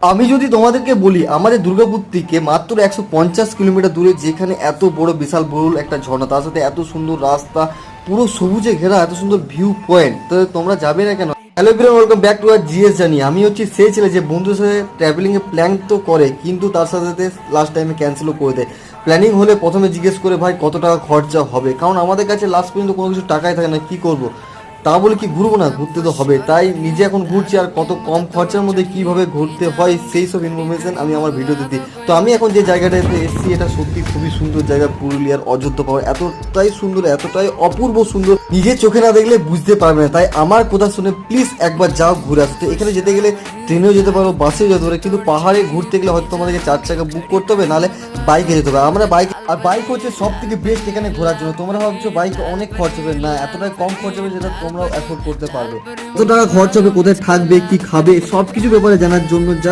আমি যদি তোমাদেরকে বলি আমাদের দুর্গাপুর থেকে মাত্র 150 কিলোমিটার দূরে যেখানে এত বড় বিশাল বড় একটা ঝর্ণা, তার সাথে এত সুন্দর রাস্তা, পুরো সবুজে ঘেরা এত সুন্দর ভিউ পয়েন্ট, তো তোমরা যাবে না কেন? Hello everyone, welcome back to R GS জানি। আমি হচ্ছি সেই ছেলে যে বন্ধুদের সাথে ট্রাভেলিংয়ে প্ল্যান তো করে কিন্তু তার সাথে সাথে লাস্ট টাইমে ক্যান্সেলও করে দেয়। প্ল্যানিং হলে প্রথমে জিজ্ঞেস করে ভাই কত টাকা খরচা হবে, কারণ আমাদের কাছে লাস্ট পর্যন্ত কোনো কিছু টাকাই থাকে না, কি করব। তা বলে কি ঘুরবো না, ঘুরতে তো হবে। তাই নিজে এখন ঘুরছি, আর কত কম খরচার মধ্যে কিভাবে ঘুরতে হয় সেই সব ইনফরমেশন আমি আমার ভিডিওতে দিই। তো আমি এখন যে জায়গাটাতে এসেছি এটা সত্যি খুবই সুন্দর জায়গা, পুরুলিয়ার অযোধ্যা পাহাড়। এতটাই সুন্দর, এতটাই অপূর্ব সুন্দর, নিজের চোখে না দেখলে বুঝতে পারবে না। তাই আমার কথা শুনে প্লিজ একবার যাও ঘুরে আসতে। এখানে যেতে গেলে ট্রেনেও যেতে পারো, বাসেও যেতে পারো, কিন্তু পাহাড়ে ঘুরতে গেলে হয়তো তোমাদেরকে 4 চাকা বুক করতে হবে, নাহলে বাইকে যেতে হবে। আমরা বাইক, আর বাইক হচ্ছে সব থেকে বেস্ট এখানে ঘোরার জন্য। তোমরা ভাবছো বাইক অনেক খরচ হবে, না, এতটাই কম খরচ হবে যেটা তোমরাও অ্যাফোর্ড করতে পারবে। কত টাকা খরচ হবে, কোথায় থাকবে, কি খাবে, সব কিছু ব্যাপারে জানার জন্য